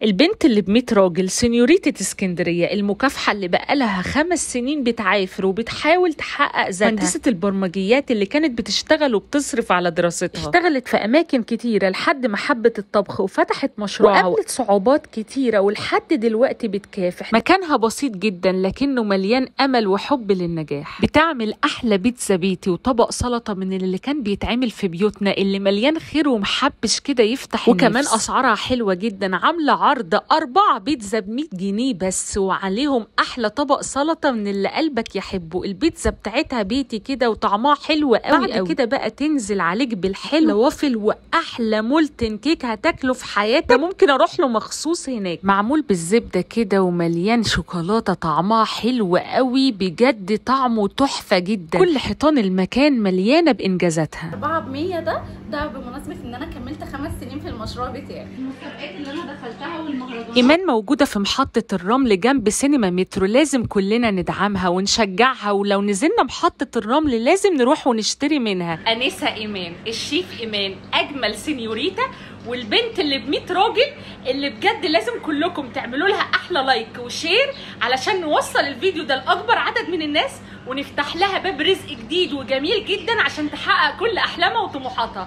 البنت اللي ب100 راجل، سينيوريتة اسكندرية، المكافحة اللي بقالها 5 سنين بتعافر وبتحاول تحقق ذاتها، مهندسة البرمجيات اللي كانت بتشتغل وبتصرف على دراستها، اشتغلت في أماكن كتيرة لحد ما حبت الطبخ وفتحت مشروعها وقابلت صعوبات كتيرة ولحد دلوقتي بتكافح. مكانها بسيط جدا لكنه مليان أمل وحب للنجاح. بتعمل أحلى بيتزا بيتي وطبق سلطة من اللي كان بيتعمل في بيوتنا، اللي مليان خير ومحبش كده يفتح النفس. وكمان أسعارها حلوة جدا، عاملة عرض 4 بيتزا ب100 جنيه بس، وعليهم احلى طبق سلطه من اللي قلبك يحبه. البيتزا بتاعتها بيتي كده وطعمها حلو قوي. بعد كده بقى تنزل عليك بالحلو وافل واحلى مولتن كيك هتاكله في حياتك. ممكن اروح له مخصوص هناك، معمول بالزبده كده ومليان شوكولاته، طعمها حلو قوي بجد، طعمه تحفه جدا. كل حيطان المكان مليانه بانجازاتها. 400 ده بمناسبه ان انا كملت 5 سنين في المشروع بتاعي. المسابقات اللي انا دخلتها والمهرجانات. إيمان موجودة في محطة الرمل جنب سينما مترو، لازم كلنا ندعمها ونشجعها، ولو نزلنا محطة الرمل لازم نروح ونشتري منها. أنسة إيمان، الشيف إيمان، أجمل سينيوريتا، والبنت اللي ب100 راجل، اللي بجد لازم كلكم تعملوا لها أحلى لايك وشير علشان نوصل الفيديو ده لأكبر عدد من الناس، ونفتح لها باب رزق جديد وجميل جدا عشان تحقق كل أحلامها وطموحاتها.